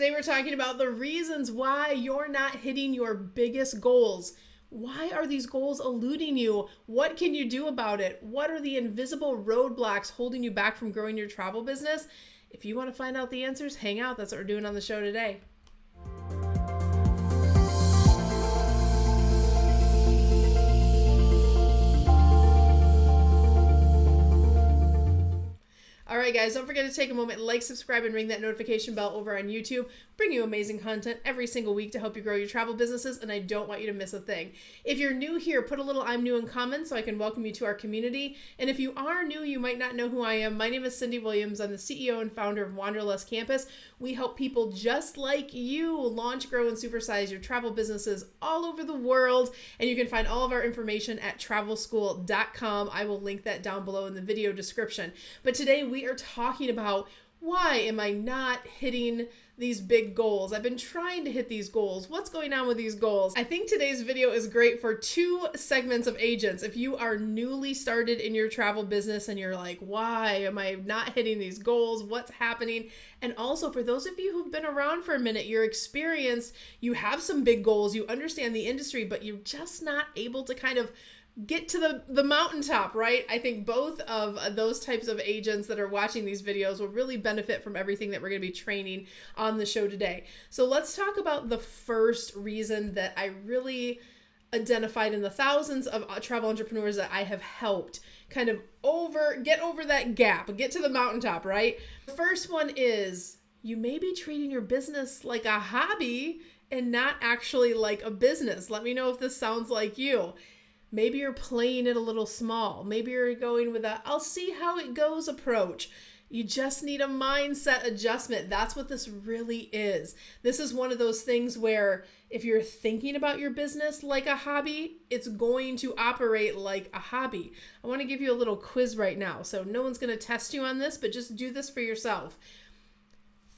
Today we're talking about the reasons why you're not hitting your biggest goals. Why are these goals eluding you? What can you do about it? What are the invisible roadblocks holding you back from growing your travel business? If you want to find out the answers, hang out. That's what we're doing on the show today. All right, guys, don't forget to take a moment, like, subscribe, and ring that notification bell over on YouTube. Bring you amazing content every single week to help you grow your travel businesses, and I don't want you to miss a thing. If you're new here, put a little "I'm new" in comments so I can welcome you to our community. And if you are new, you might not know who I am. My name is Cyndi Williams. I'm the CEO and founder of Wanderlust Campus. We help people just like you launch, grow, and supersize your travel businesses all over the world. And you can find all of our information at travelschool.com. I will link that down below in the video description. But today we are talking about why am I not hitting these big goals? I've been trying to hit these goals. What's going on with these goals? I think today's video is great for two segments of agents. If you are newly started in your travel business and you're like, why am I not hitting these goals? What's happening? And also for those of you who've been around for a minute, you're experienced, you have some big goals, you understand the industry, but you're just not able to kind of get to the mountaintop, right? I think both of those types of agents that are watching these videos will really benefit from everything that we're going to be training on the show today. So let's talk about the first reason that I really identified in the thousands of travel entrepreneurs that I have helped kind of get over that gap, get to the mountaintop, right? The first one is you may be treating your business like a hobby and not actually like a business. Let me know if this sounds like you. Maybe you're playing it a little small. Maybe you're going with a, I'll see how it goes approach. You just need a mindset adjustment. That's what this really is. This is one of those things where if you're thinking about your business like a hobby, it's going to operate like a hobby. I want to give you a little quiz right now. So no one's going to test you on this, but just do this for yourself.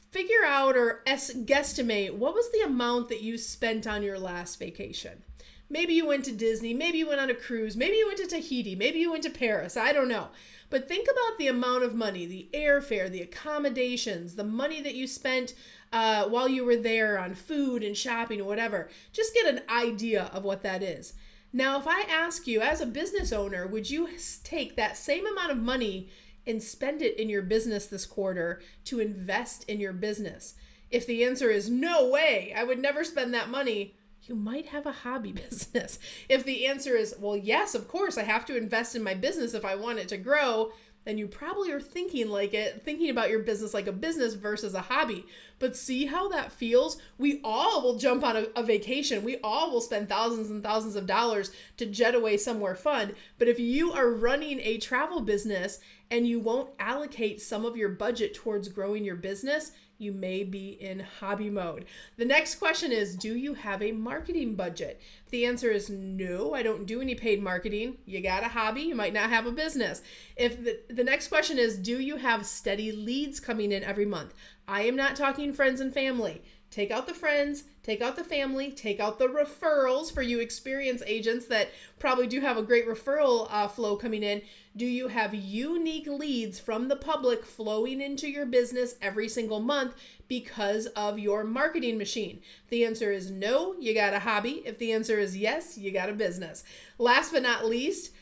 Figure out or guesstimate what was the amount that you spent on your last vacation. Maybe you went to Disney, maybe you went on a cruise, maybe you went to Tahiti, maybe you went to Paris, I don't know. But think about the amount of money, the airfare, the accommodations, the money that you spent while you were there on food and shopping or whatever. Just get an idea of what that is. Now, if I ask you as a business owner, would you take that same amount of money and spend it in your business this quarter to invest in your business? If the answer is no way, I would never spend that money, you might have a hobby business. If the answer is, well, yes, of course, I have to invest in my business if I want it to grow, then you probably are thinking about your business like a business versus a hobby. But see how that feels? We all will jump on a vacation. We all will spend thousands and thousands of dollars to jet away somewhere fun. But if you are running a travel business and you won't allocate some of your budget towards growing your business, you may be in hobby mode. The next question is, do you have a marketing budget? If the answer is no, I don't do any paid marketing, you got a hobby, you might not have a business. If the next question is, do you have steady leads coming in every month? I am not talking friends and family. Take out the friends, take out the family, take out the referrals for you experienced agents that probably do have a great referral flow coming in. Do you have unique leads from the public flowing into your business every single month because of your marketing machine? If the answer is no, you got a hobby. If the answer is yes, you got a business. Last but not least,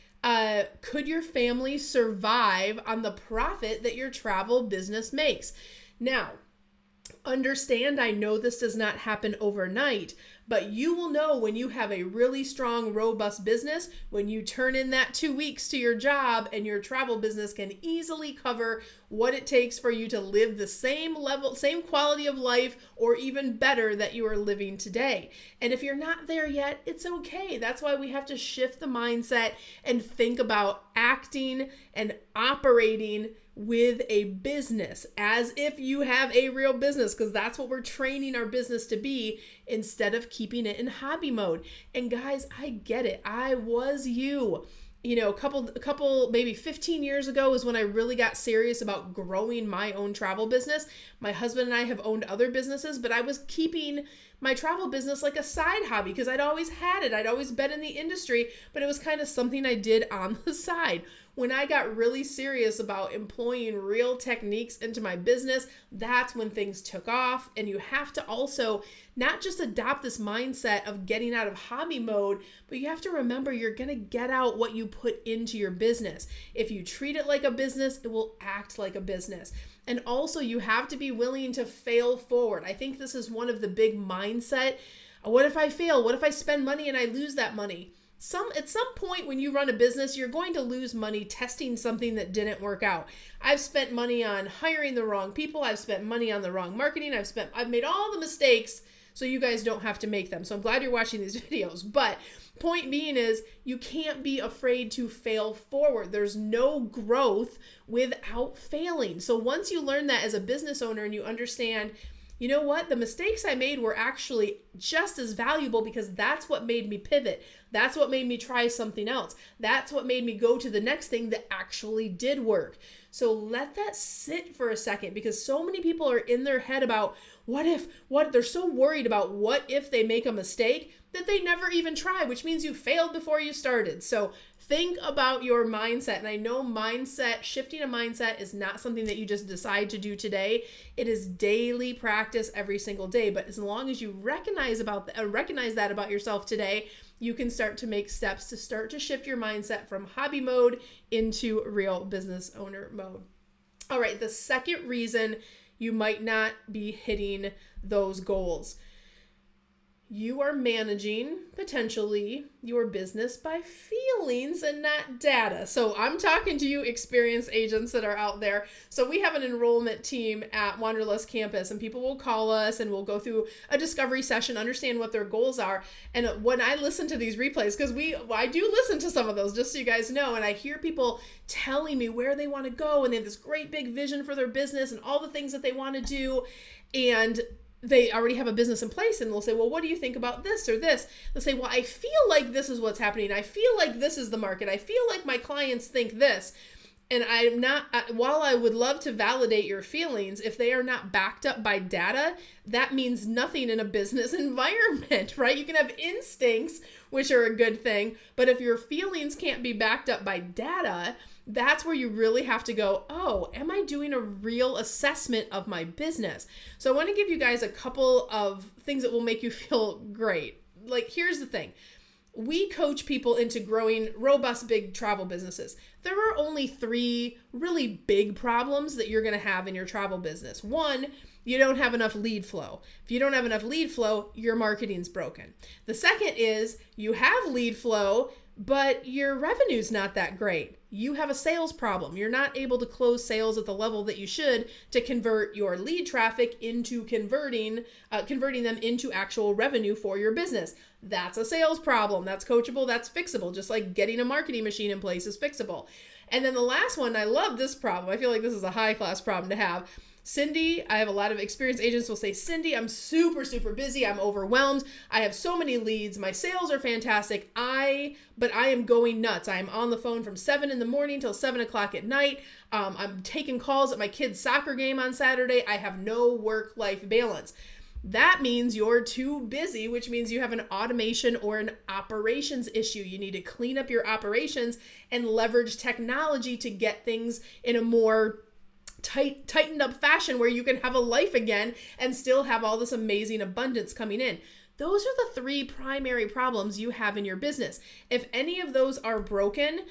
could your family survive on the profit that your travel business makes? Now, understand, I know this does not happen overnight, but you will know when you have a really strong, robust business, when you turn in that 2 weeks to your job and your travel business can easily cover what it takes for you to live the same level, same quality of life, or even better that you are living today. And if you're not there yet, it's okay. That's why we have to shift the mindset and think about acting and operating with a business as if you have a real business, because that's what we're training our business to be, instead of keeping it in hobby mode. And guys, I get it. I was you. A couple, maybe 15 years ago is when I really got serious about growing my own travel business. My husband and I have owned other businesses, but I was keeping my travel business like a side hobby because I'd always had it. I'd always been in the industry, but it was kind of something I did on the side. when I got really serious about employing real techniques into my business, that's when things took off. And you have to also not just adopt this mindset of getting out of hobby mode, but you have to remember you're going to get out what you put into your business. If you treat it like a business, it will act like a business. And also you have to be willing to fail forward. I think this is one of the big mindset. What if I fail? What if I spend money and I lose that money? At some point when you run a business, you're going to lose money testing something that didn't work out. I've spent money on hiring the wrong people. I've spent money on the wrong marketing. I've made all the mistakes so you guys don't have to make them. So I'm glad you're watching these videos. But point being is you can't be afraid to fail forward. There's no growth without failing. So once you learn that as a business owner and you understand, you know what? The mistakes I made were actually just as valuable because that's what made me pivot. That's what made me try something else. That's what made me go to the next thing that actually did work. So let that sit for a second because so many people are in their head about they're so worried about what if they make a mistake that they never even try, which means you failed before you started. So think about your mindset. And I know shifting a mindset is not something that you just decide to do today. It is daily practice every single day. But as long as you recognize that about yourself today, you can start to make steps to start to shift your mindset from hobby mode into real business owner mode. All right, the second reason you might not be hitting those goals. You are managing, potentially, your business by feelings and not data. So I'm talking to you experienced agents that are out there. So we have an enrollment team at Wanderlust Campus, and people will call us and we'll go through a discovery session, understand what their goals are. And when I listen to these replays, because I do listen to some of those, just so you guys know, and I hear people telling me where they want to go, and they have this great big vision for their business and all the things that they want to do. And they already have a business in place, and they'll say, well, what do you think about this or this? They'll say, well, I feel like this is what's happening. I feel like this is the market. I feel like my clients think this. And while I would love to validate your feelings, if they are not backed up by data, that means nothing in a business environment, right? You can have instincts, which are a good thing, but if your feelings can't be backed up by data, that's where you really have to go, oh, am I doing a real assessment of my business? So I want to give you guys a couple of things that will make you feel great. Like, here's the thing. We coach people into growing robust, big travel businesses. There are only 3 really big problems that you're going to have in your travel business. 1, you don't have enough lead flow. If you don't have enough lead flow, your marketing's broken. The second is you have lead flow, but your revenue's not that great. You have a sales problem. You're not able to close sales at the level that you should to convert your lead traffic into converting them into actual revenue for your business. That's a sales problem. That's coachable. That's fixable. Just like getting a marketing machine in place is fixable. And then the last one, I love this problem. I feel like this is a high class problem to have. Cyndi, I have a lot of experienced agents will say, Cyndi, I'm super, super busy. I'm overwhelmed. I have so many leads. My sales are fantastic. But I am going nuts. I am on the phone from 7 a.m. till 7 o'clock at night. I'm taking calls at my kid's soccer game on Saturday. I have no work-life balance. That means you're too busy, which means you have an automation or an operations issue. You need to clean up your operations and leverage technology to get things in a more tightened up fashion where you can have a life again and still have all this amazing abundance coming in. Those are the 3 primary problems you have in your business. If any of those are broken,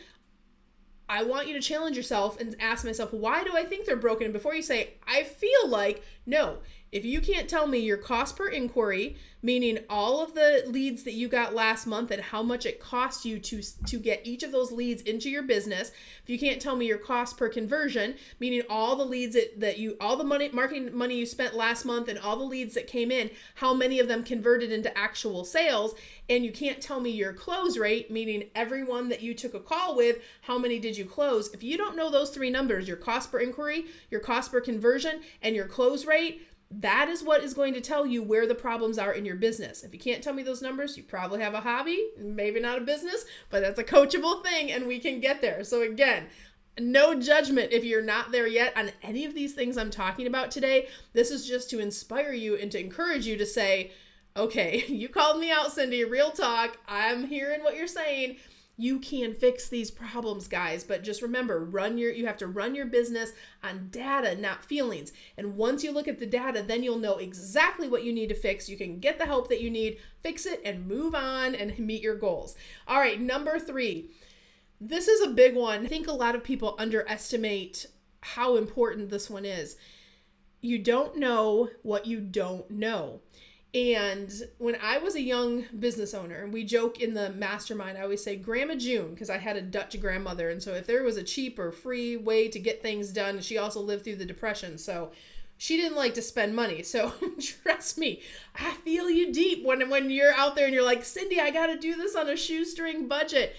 I want you to challenge yourself and ask myself, why do I think they're broken? Before you say, I feel like, no. If you can't tell me your cost per inquiry, meaning all of the leads that you got last month and how much it cost you to get each of those leads into your business, if you can't tell me your cost per conversion, meaning all the leads all the marketing money you spent last month and all the leads that came in, how many of them converted into actual sales, and you can't tell me your close rate, meaning everyone that you took a call with, how many did you close? If you don't know those 3 numbers, your cost per inquiry, your cost per conversion, and your close rate, that is what is going to tell you where the problems are in your business. If you can't tell me those numbers, you probably have a hobby, maybe not a business, but that's a coachable thing and we can get there. So again, no judgment if you're not there yet on any of these things I'm talking about today. This is just to inspire you and to encourage you to say, okay, you called me out, Cyndi, real talk. I'm hearing what you're saying. You can fix these problems, guys, but just remember, you have to run your business on data, not feelings. And once you look at the data, then you'll know exactly what you need to fix. You can get the help that you need, fix it, and move on and meet your goals. All right, number 3. This is a big one. I think a lot of people underestimate how important this one is. You don't know what you don't know. And when I was a young business owner, and we joke in the mastermind, I always say Grandma June, because I had a Dutch grandmother. And so if there was a cheap or free way to get things done, she also lived through the Depression. So she didn't like to spend money. So trust me, I feel you deep when you're out there and you're like, Cyndi, I got to do this on a shoestring budget.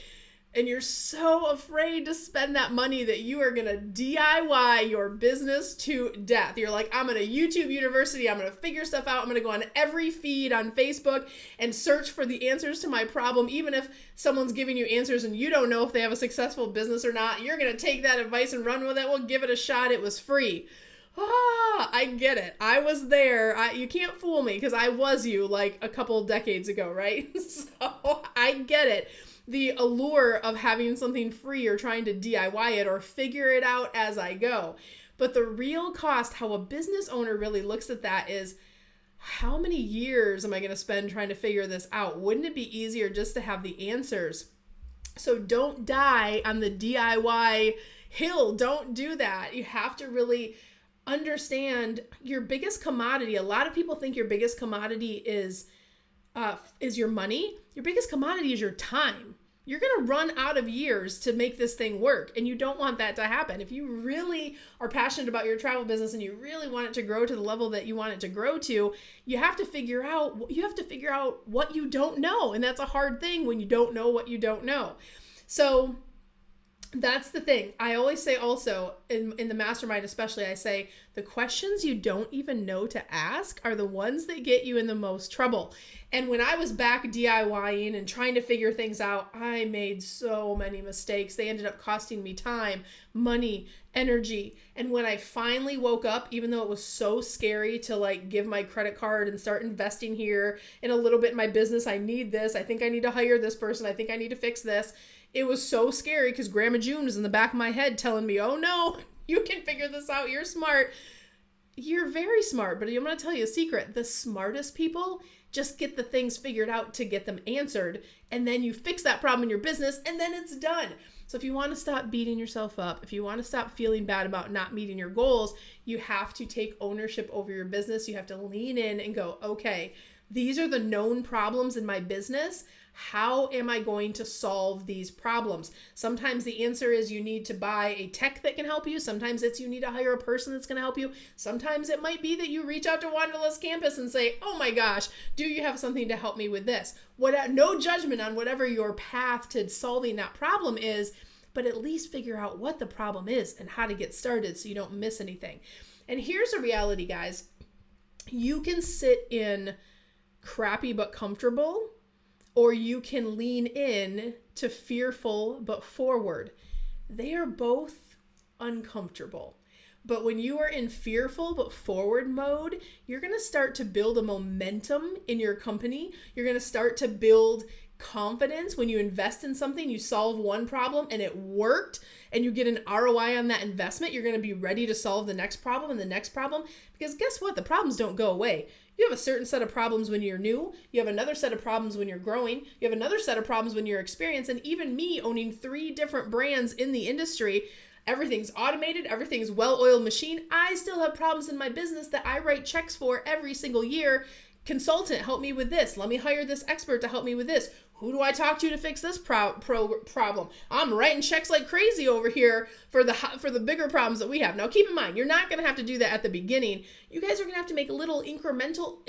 And you're so afraid to spend that money that you are going to DIY your business to death. You're like, I'm going to YouTube University. I'm going to figure stuff out. I'm going to go on every feed on Facebook and search for the answers to my problem. Even if someone's giving you answers and you don't know if they have a successful business or not, you're going to take that advice and run with it. Well, give it a shot. It was free. I get it. I was there. You can't fool me because I was you like a couple decades ago, right? So I get it. The allure of having something free or trying to DIY it or figure it out as I go. But the real cost, how a business owner really looks at that is, how many years am I going to spend trying to figure this out? Wouldn't it be easier just to have the answers? So don't die on the DIY hill. Don't do that. You have to really understand your biggest commodity. A lot of people think your biggest commodity is your money. Your biggest commodity is your time. You're going to run out of years to make this thing work, and you don't want that to happen. If you really are passionate about your travel business and you really want it to grow to the level that you want it to grow to, you have to figure out what you don't know, and that's a hard thing when you don't know what you don't know. So that's the thing. I always say also in the mastermind, especially, I say the questions you don't even know to ask are the ones that get you in the most trouble. And when I was back DIYing and trying to figure things out, I made so many mistakes. They ended up costing me time, money, energy. And when I finally woke up, even though it was so scary to like give my credit card and start investing here in a little bit in my business, I need this. I think I need to hire this person. I think I need to fix this. It was so scary because Grandma June was in the back of my head telling me, oh no, you can figure this out. You're smart. You're very smart, but I'm going to tell you a secret. The smartest people just get the things figured out to get them answered. And then you fix that problem in your business and then it's done. So if you want to stop beating yourself up, if you want to stop feeling bad about not meeting your goals, you have to take ownership over your business. You have to lean in and go, okay, these are the known problems in my business. How am I going to solve these problems? Sometimes the answer is you need to buy a tech that can help you. Sometimes it's you need to hire a person that's going to help you. Sometimes it might be that you reach out to Wanderlust Campus and say, oh my gosh, do you have something to help me with this? No judgment on whatever your path to solving that problem is, but at least figure out what the problem is and how to get started so you don't miss anything. And here's a reality, guys. You can sit in crappy but comfortable, or you can lean in to fearful but forward. They are both uncomfortable. But when you are in fearful but forward mode, you're going to start to build a momentum in your company. You're going to start to build confidence. When you invest in something, you solve one problem and it worked and you get an ROI on that investment, you're going to be ready to solve the next problem and the next problem. Because guess what? The problems don't go away. You have a certain set of problems when you're new. You have another set of problems when you're growing. You have another set of problems when you're experienced. And even me owning 3 different brands in the industry, everything's automated, everything's well-oiled machine. I still have problems in my business that I write checks for every single year. Consultant, help me with this. Let me hire this expert to help me with this. Who do I talk to fix this problem? I'm writing checks like crazy over here for the bigger problems that we have. Now, keep in mind, you're not going to have to do that at the beginning. You guys are going to have to make a little incremental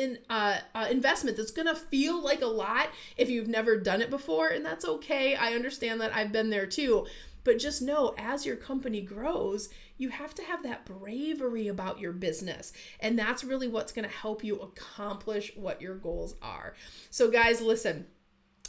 investment that's going to feel like a lot if you've never done it before, and that's okay. I understand that. I've been there too. But just know, as your company grows, you have to have that bravery about your business. And that's really what's going to help you accomplish what your goals are. So guys, listen.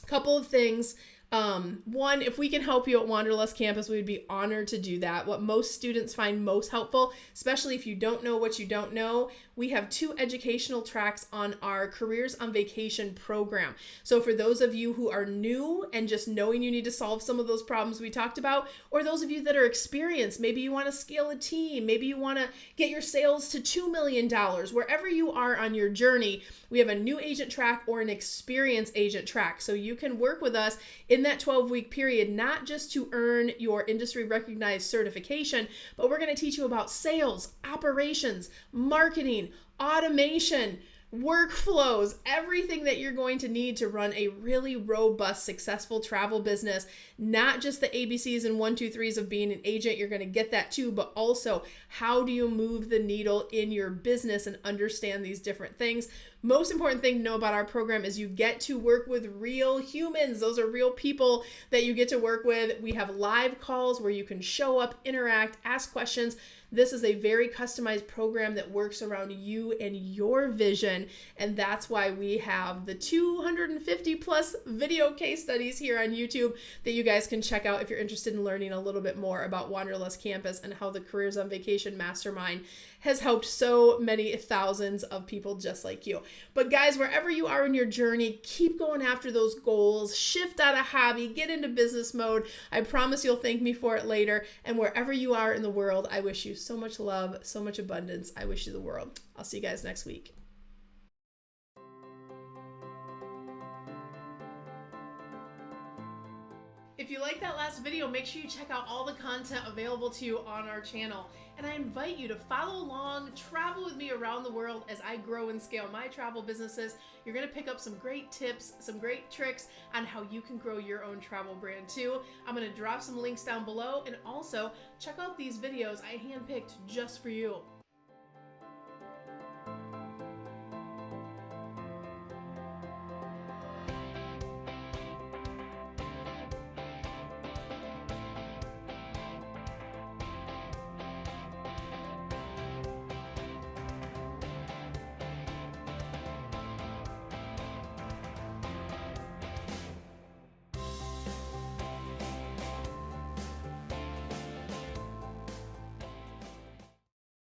Couple of things. One, if we can help you at Wanderlust Campus, we would be honored to do that. What most students find most helpful, especially if you don't know what you don't know, we have 2 educational tracks on our Careers on Vacation program. So for those of you who are new and just knowing you need to solve some of those problems we talked about, or those of you that are experienced, maybe you want to scale a team, maybe you want to get your sales to $2 million, wherever you are on your journey, we have a new agent track or an experienced agent track. So you can work with us in that 12-week period, not just to earn your industry recognized certification, but we're going to teach you about sales, operations, marketing, automation, workflows, everything that you're going to need to run a really robust, successful travel business. Not just the ABCs and 1, 2, 3s of being an agent, you're going to get that too, but also how do you move the needle in your business and understand these different things. Most important thing to know about our program is you get to work with real humans. Those are real people that you get to work with. We have live calls where you can show up, interact, ask questions. This is a very customized program that works around you and your vision. And that's why we have the 250 plus video case studies here on YouTube that you guys can check out if you're interested in learning a little bit more about Wanderlust Campus and how the Careers on Vacation Mastermind has helped so many thousands of people just like you. But guys, wherever you are in your journey, keep going after those goals, shift out of hobby, get into business mode. I promise you'll thank me for it later. And wherever you are in the world, I wish you so much love, so much abundance. I wish you the world. I'll see you guys next week. If you like that last video, make sure you check out all the content available to you on our channel. And I invite you to follow along, travel with me around the world as I grow and scale my travel businesses. You're going to pick up some great tips, some great tricks on how you can grow your own travel brand too. I'm going to drop some links down below, and also check out these videos I handpicked just for you.